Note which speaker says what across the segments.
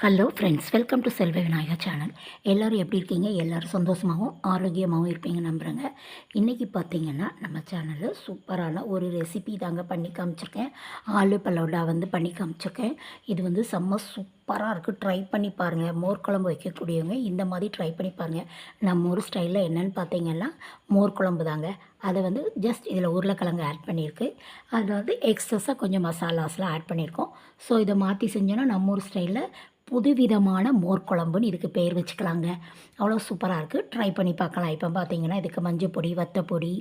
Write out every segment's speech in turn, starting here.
Speaker 1: Hello friends, welcome to செல்வ Vinayaka channel. எல்லோரும் எப்படி இருக்கீங்க? எல்லோரும் சந்தோஷமாகவும் ஆரோக்கியமாகவும் இருப்பீங்க நம்புகிறேங்க. இன்றைக்கி பார்த்தீங்கன்னா நம்ம சேனலில் சூப்பரான ஒரு ரெசிபி தாங்க பண்ணி காமிச்சிருக்கேன். ஆலு பலோடா பண்ணி காமிச்சிருக்கேன். இது செம்ம சூப்பராக இருக்குது. ட்ரை பண்ணி பாருங்கள். மோர் குழம்பு வைக்கக்கூடியவங்க இந்த மாதிரி ட்ரை பண்ணி பாருங்கள். நம்ம ஊர் ஸ்டைலில் என்னென்னு பார்த்தீங்கன்னா மோர் குழம்பு தாங்க. அதை ஜஸ்ட் இதில் உருளைக்கிழங்கு ஆட் பண்ணியிருக்கு. அதில் எக்ஸஸாக கொஞ்சம் மசாலாஸ்லாம் ஆட் பண்ணியிருக்கோம். ஸோ இதை மாற்றி செஞ்சோன்னா நம்ம ஊர் ஸ்டைலில் புதுவிதமான மோர் குழம்புன்னு இதுக்கு பேர் வச்சுக்கலாங்க. அவ்வளோ சூப்பராக இருக்குது. ட்ரை பண்ணி பார்க்கலாம். இப்போ பார்த்தீங்கன்னா இதுக்கு மஞ்சள் பொடி, வத்தப்பொடி,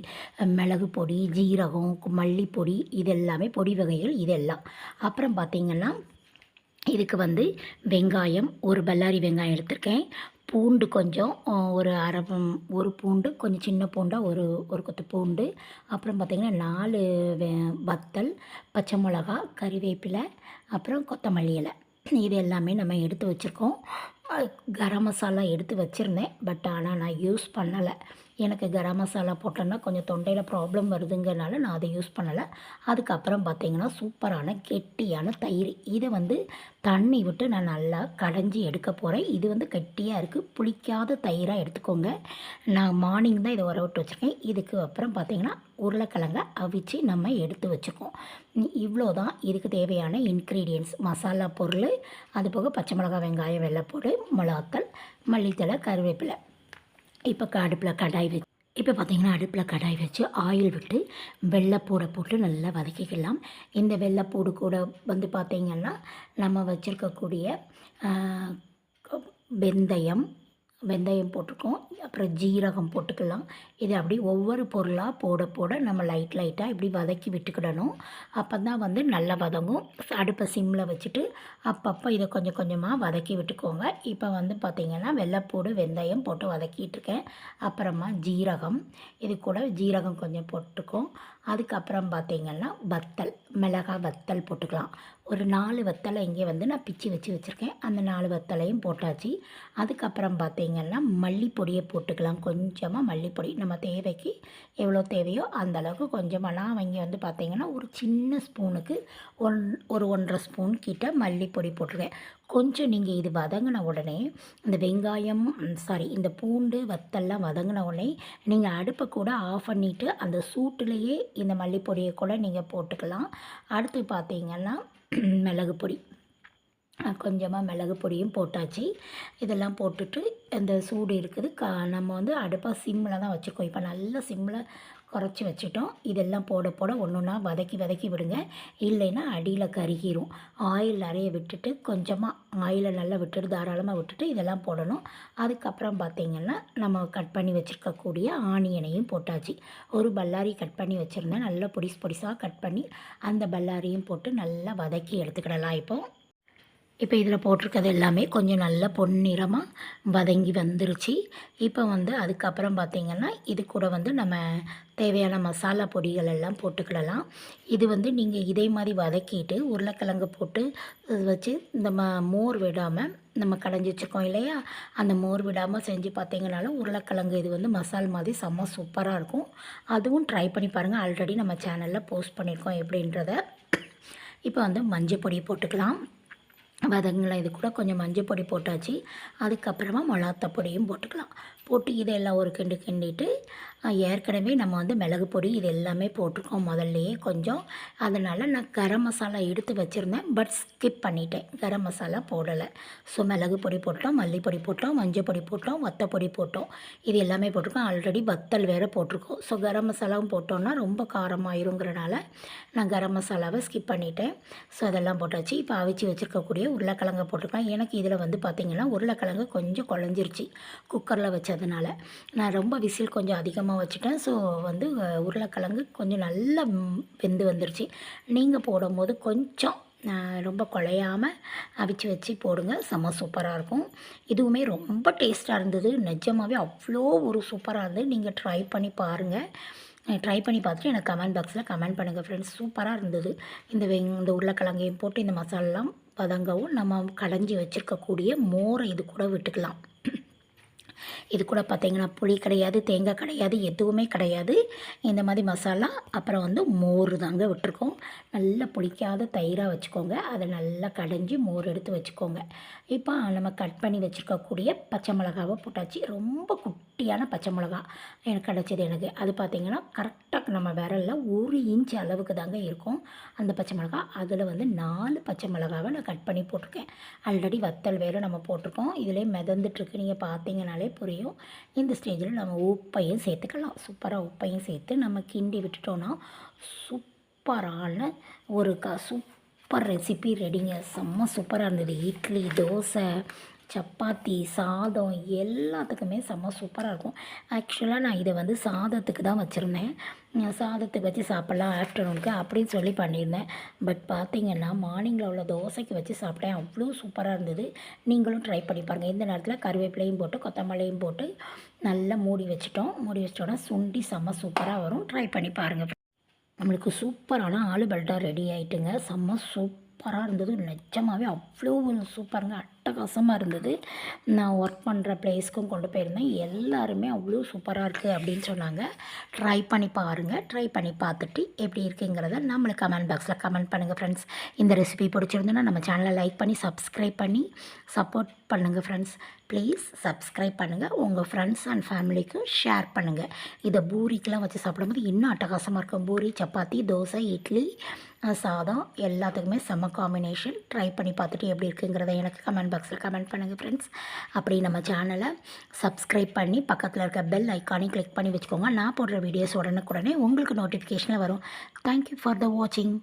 Speaker 1: மிளகு பொடி, ஜீரகம், மல்லிப்பொடி, இது எல்லாமே பொடி வகைகள் இதெல்லாம். அப்புறம் பார்த்திங்கன்னா இதுக்கு வெங்காயம், ஒரு பல்லாரி வெங்காயம் எடுத்திருக்கேன். பூண்டு கொஞ்சம், ஒரு ஒரு பூண்டு, கொஞ்சம் சின்ன பூண்டாக ஒரு கொத்து பூண்டு. அப்புறம் பார்த்திங்கன்னா 4 வத்தல், பச்சை மிளகா, கறிவேப்பிலை, அப்புறம் கொத்தமல்லி இலை. இது எல்லாமே நம்ம எடுத்து வச்சுருக்கோம். கரம் மசாலா எடுத்து வச்சுருந்தேன். ஆனால் நான் யூஸ் பண்ணலை. எனக்கு கரம் மசாலா போட்டோன்னா கொஞ்சம் தொண்டையில் ப்ராப்ளம் வருதுங்கிறனால நான் அதை யூஸ் பண்ணலை. அதுக்கப்புறம் பார்த்திங்கன்னா சூப்பரான கெட்டியான தயிர். இதை தண்ணி விட்டு நான் நல்லா கடைஞ்சி எடுக்க போகிறேன். இது கெட்டியாக இருக்குது. புளிக்காத தயிராக எடுத்துக்கோங்க. நான் மார்னிங் தான் இதை உர விட்டு வச்சுருக்கேன். இதுக்கு அப்புறம் பார்த்திங்கன்னா உருளைக்கிழங்க அவிச்சு நம்ம எடுத்து வச்சுக்கோம். இவ்வளோ தான் இதுக்கு தேவையான இன்க்ரீடியன்ட்ஸ். மசாலா பொருள், அது போக பச்சை மிளகா, வெங்காயம், வெள்ளைப்பூடு, மிளகாத்தூள், மல்லித்தழை, கருவேப்பிலை. இப்போ அடுப்பில் கடாய் வச்சு அடுப்பில் கடாய் வச்சு ஆயில் விட்டு வெள்ளைப்பூடை போட்டு நல்லா வதக்கிக்கலாம். இந்த வெள்ளைப்பூடு கூட பார்த்திங்கன்னா நம்ம வச்சுருக்கக்கூடிய வெந்தயம் போட்டிருக்கோம். அப்புறம் ஜீரகம் போட்டுக்கலாம். இது அப்படி ஒவ்வொரு பொருளாக போட நம்ம லைட்டாக இப்படி வதக்கி விட்டுக்கிடணும். அப்போ தான் நல்லா வதங்கும். அடுப்பை சிம்மில் வச்சுட்டு அப்பப்போ இதை கொஞ்சம் கொஞ்சமாக வதக்கி விட்டுக்கோங்க. இப்போ பார்த்திங்கன்னா வெள்ளைப்பூடு, வெந்தயம் போட்டு வதக்கிட்டுருக்கேன். அப்புறமா ஜீரகம், இது கூட ஜீரகம் கொஞ்சம் போட்டுக்கோம். அதுக்கப்புறம் பார்த்திங்கன்னா மிளகாய் வத்தல் போட்டுக்கலாம். ஒரு 4 வத்தலை இங்கே நான் பிச்சு வச்சுருக்கேன். அந்த 4 வத்தலையும் போட்டாச்சு. அதுக்கப்புறம் பார்த்திங்கன்னா மல்லிப்பொடியை போட்டுக்கலாம். கொஞ்சமாக மல்லிப்பொடி நம்ம தேவைக்கு எவ்வளோ தேவையோ அந்த அளவுக்கு கொஞ்சமாக. நான் இங்கே பார்த்திங்கன்னா ஒரு சின்ன ஸ்பூனுக்கு ஒரு 1.5 ஸ்பூன் கிட்ட மல்லிப்பொடி போட்டிருக்கேன். கொஞ்சம் நீங்கள் இது வதங்கின உடனே இந்த பூண்டு வத்தல்லாம் வதங்கின உடனே நீங்கள் அடுப்பை கூட ஆஃப் பண்ணிவிட்டு அந்த சூட்டிலேயே இந்த மல்லிப்பொடியை கூட நீங்கள் போட்டுக்கலாம். அடுத்து பார்த்திங்கன்னா மிளகு பொடி, கொஞ்சமாக மிளகு பொடியும் போட்டாச்சு. இதெல்லாம் போட்டுட்டு அந்த சூடு இருக்குது. நம்ம அடுப்பை சிம்மில் தான் வச்சுருக்கோம். இப்போ நல்லா சிம்மில் குறைச்சி வச்சுட்டோம். இதெல்லாம் போட ஒன்று ஒன்றா வதக்கி விடுங்க. இல்லைன்னா அடியில் கருகிரும். ஆயில் நிறைய விட்டுட்டு, கொஞ்சமாக ஆயிலை நல்லா விட்டுட்டு தாராளமாக விட்டுட்டு இதெல்லாம் போடணும். அதுக்கப்புறம் பார்த்திங்கன்னா நம்ம கட் பண்ணி வச்சுருக்கக்கூடிய ஆனியனையும் போட்டாச்சு. ஒரு பல்லாரி கட் பண்ணி வச்சுருந்தேன். நல்லா பொடிசாக கட் பண்ணி அந்த பல்லாரியும் போட்டு நல்லா வதக்கி எடுத்துக்கிடலாம். இப்போ இதில் போட்டிருக்கிறது எல்லாமே கொஞ்சம் நல்ல பொன்னிறமாக வதங்கி வந்துருச்சு. இப்போ அதுக்கப்புறம் பார்த்திங்கன்னா இது கூட நம்ம தேவையான மசாலா பொடிகள் எல்லாம் போட்டுக்கிடலாம். இது நீங்கள் இதே மாதிரி வதக்கிட்டு உருளைக்கிழங்கு போட்டு வச்சு இந்த மோர் விடாமல் நம்ம கடைஞ்சி வச்சுருக்கோம் இல்லையா, அந்த மோர் விடாமல் செஞ்சு பார்த்திங்கனாலும் உருளைக்கிழங்கு இது மசால் மாதிரி செம்ம சூப்பராக இருக்கும். அதுவும் ட்ரை பண்ணி பாருங்கள். ஆல்ரெடி நம்ம சேனலில் போஸ்ட் பண்ணியிருக்கோம் எப்படின்றத. இப்போ மஞ்சள் பொடி போட்டுக்கலாம். வதங்கலாம். இது கூட கொஞ்சம் மஞ்சள் பொடி போட்டாச்சு. அதுக்கப்புறமா மிளகாத்தூள் பொடியும் போட்டுக்கலாம். போட்டு இதெல்லாம் ஒரு கிண்டிட்டு ஏற்கனவே நம்ம மிளகு பொடி இது எல்லாமே போட்டிருக்கோம் முதல்லையே கொஞ்சம். அதனால் நான் கரம் மசாலா எடுத்து வச்சுருந்தேன். ஸ்கிப் பண்ணிட்டேன். கரம் மசாலா போடலை. ஸோ மிளகு பொடி போட்டோம், மல்லிப்பொடி போட்டோம், மஞ்சள் பொடி போட்டோம், வத்தப்பொடி போட்டோம். இது எல்லாமே போட்டிருக்கோம். ஆல்ரெடி வத்தல் வேறு போட்டிருக்கோம். ஸோ கரம் மசாலாவும் போட்டோன்னா ரொம்ப காரமாயிருங்கிறனால நான் கரம் மசாலாவை ஸ்கிப் பண்ணிட்டேன். ஸோ அதெல்லாம் போட்டாச்சு. இப்போ அவிச்சு வச்சுருக்கக்கூடிய உருளைக்கிழங்கை போட்டிருக்கேன். எனக்கு இதில் பார்த்திங்கன்னா உருளைக்கிழங்கு கொஞ்சம் குழஞ்சிருச்சு குக்கரில் வச்சதுனால. நான் ரொம்ப விசில் கொஞ்சம் அதிகமாக வச்சுட்டேன். ஸோ உருளைக்கிழங்கு கொஞ்சம் நல்லா வெந்து வந்துருச்சு. நீங்கள் போடும்போது கொஞ்சம் ரொம்ப குழையாமல் அவிச்சு வச்சு போடுங்க. செம்ம சூப்பராக இருக்கும். இதுவுமே ரொம்ப டேஸ்ட்டாக இருந்தது. நிஜமாகவே அவ்வளோ ஒரு சூப்பராக இருந்தது. நீங்கள் ட்ரை பண்ணி பாருங்கள். ட்ரை பண்ணி பார்த்துட்டு எனக்கு கமெண்ட் பாக்ஸில் கமெண்ட் பண்ணுங்கள் ஃப்ரெண்ட்ஸ். சூப்பராக இருந்தது. இந்த உருளைக்கிழங்கையும் போட்டு இந்த மசாலாலாம் வதங்கவும் நம்ம கடைஞ்சி வச்சுருக்கக்கூடிய மோரை இது கூட விட்டுக்கலாம். இது கூட பார்த்திங்கன்னா புளி கிடையாது, தேங்காய் கிடையாது, எதுவுமே கிடையாது. இந்த மாதிரி மசாலா அப்புறம் வந்து மோர் தாங்க விட்டுருக்கோம். நல்லா புளிக்காத தயிராக வச்சுக்கோங்க. அதை நல்லா கடைஞ்சி மோர் எடுத்து வச்சுக்கோங்க. இப்போ நம்ம கட் பண்ணி வச்சுருக்கக்கூடிய பச்சை மிளகாவை போட்டாச்சு. ரொம்ப குட்டியான பச்சை மிளகா எனக்கு கிடச்சிது எனக்கு. அது பார்த்திங்கன்னா கரெக்டாக நம்ம விரலில் 1 இன்ச் அளவுக்கு தாங்க இருக்கும் அந்த பச்சை மிளகா. அதில் வந்து 4 பச்சை மிளகாவை நான் கட் பண்ணி போட்டிருக்கேன். ஆல்ரெடி வத்தல் வேறு நம்ம போட்டிருக்கோம். இதிலே மிதந்துட்டுருக்கு, நீங்கள் பார்த்தீங்கனாலே புரியும். இந்த ஸ்டேஜில் நம்ம உப்பையும் சேர்த்துக்கலாம். சூப்பராக உப்பையும் சேர்த்து நம்ம கிண்டி விட்டுட்டோன்னா சூப்பரான ஒரு சூப்பர் ரெசிபி ரெடிங்க. செம்ம சூப்பராக இருந்தது. இட்லி, தோசை, சப்பாத்தி, சாதம் எல்லாத்துக்குமே செம்ம சூப்பராக இருக்கும். ஆக்சுவலாக நான் இதை வந்து சாதத்துக்கு தான் வச்சுருந்தேன். சாதத்துக்கு வச்சு சாப்பிட்லாம் ஆஃப்டர்நூனுக்கு அப்படின்னு சொல்லி பண்ணியிருந்தேன். பட் பார்த்திங்கன்னா மார்னிங்கில் உள்ள தோசைக்கு வச்சு சாப்பிட்டேன். அவ்வளோ சூப்பராக இருந்தது. நீங்களும் ட்ரை பண்ணி பாருங்கள். இந்த நேரத்தில் கருவேப்பிலையும் போட்டு கொத்தமல்லியும் போட்டு நல்லா மூடி வச்சிட்டோன்னா சுண்டி செம்ம சூப்பராக வரும். ட்ரை பண்ணி பாருங்கள். நம்மளுக்கு சூப்பரான ஆலு பரோட்டா ரெடி ஆகிட்டுங்க. செம்ம சூப்பராக இருந்தது. நிஜமாகவே அவ்வளோ சூப்பருங்க, அட்டகாசமாக இருந்தது. நான் ஒர்க் பண்ணுற ப்ளேஸ்க்கும் கொண்டு போயிருந்தேன். எல்லாருமே அவ்வளோ சூப்பராக இருக்குது அப்படின்னு சொன்னாங்க. ட்ரை பண்ணி பாருங்கள். ட்ரை பண்ணி பார்த்துட்டு எப்படி இருக்குங்கிறத நம்மளுக்கு கமெண்ட் பாக்ஸில் கமெண்ட் பண்ணுங்கள் ஃப்ரெண்ட்ஸ். இந்த ரெசிபி பிடிச்சிருந்தோன்னா நம்ம சேனலை லைக் பண்ணி சப்ஸ்கிரைப் பண்ணி சப்போர்ட் பண்ணுங்கள் ஃப்ரெண்ட்ஸ். ப்ளீஸ் சப்ஸ்கிரைப் பண்ணுங்கள். உங்கள் ஃப்ரெண்ட்ஸ் அண்ட் ஃபேமிலிக்கு ஷேர் பண்ணுங்கள். இதை பூரிக்கெலாம் வச்சு சாப்பிடும்போது இன்னும் அட்டகாசமாக இருக்கும். பூரி, சப்பாத்தி, தோசை, இட்லி, சாதம் எல்லாத்துக்குமே செம்ம காம்பினேஷன். ட்ரை பண்ணி பார்த்துட்டு எப்படி இருக்குங்கிறத எனக்கு கமெண்ட் பாக்ஸில் கமெண்ட் பண்ணுங்கள் ஃப்ரெண்ட்ஸ். அப்படி நம்ம சேனலை சப்ஸ்கிரைப் பண்ணி பக்கத்தில் இருக்க பெல் ஐக்கானை கிளிக் பண்ணி வச்சுக்கோங்க. நான் போடுற வீடியோஸ் உடனுக்குடனே உங்களுக்கு நோட்டிஃபிகேஷனில் வரும். தேங்க்யூ ஃபார் த வாட்சிங்.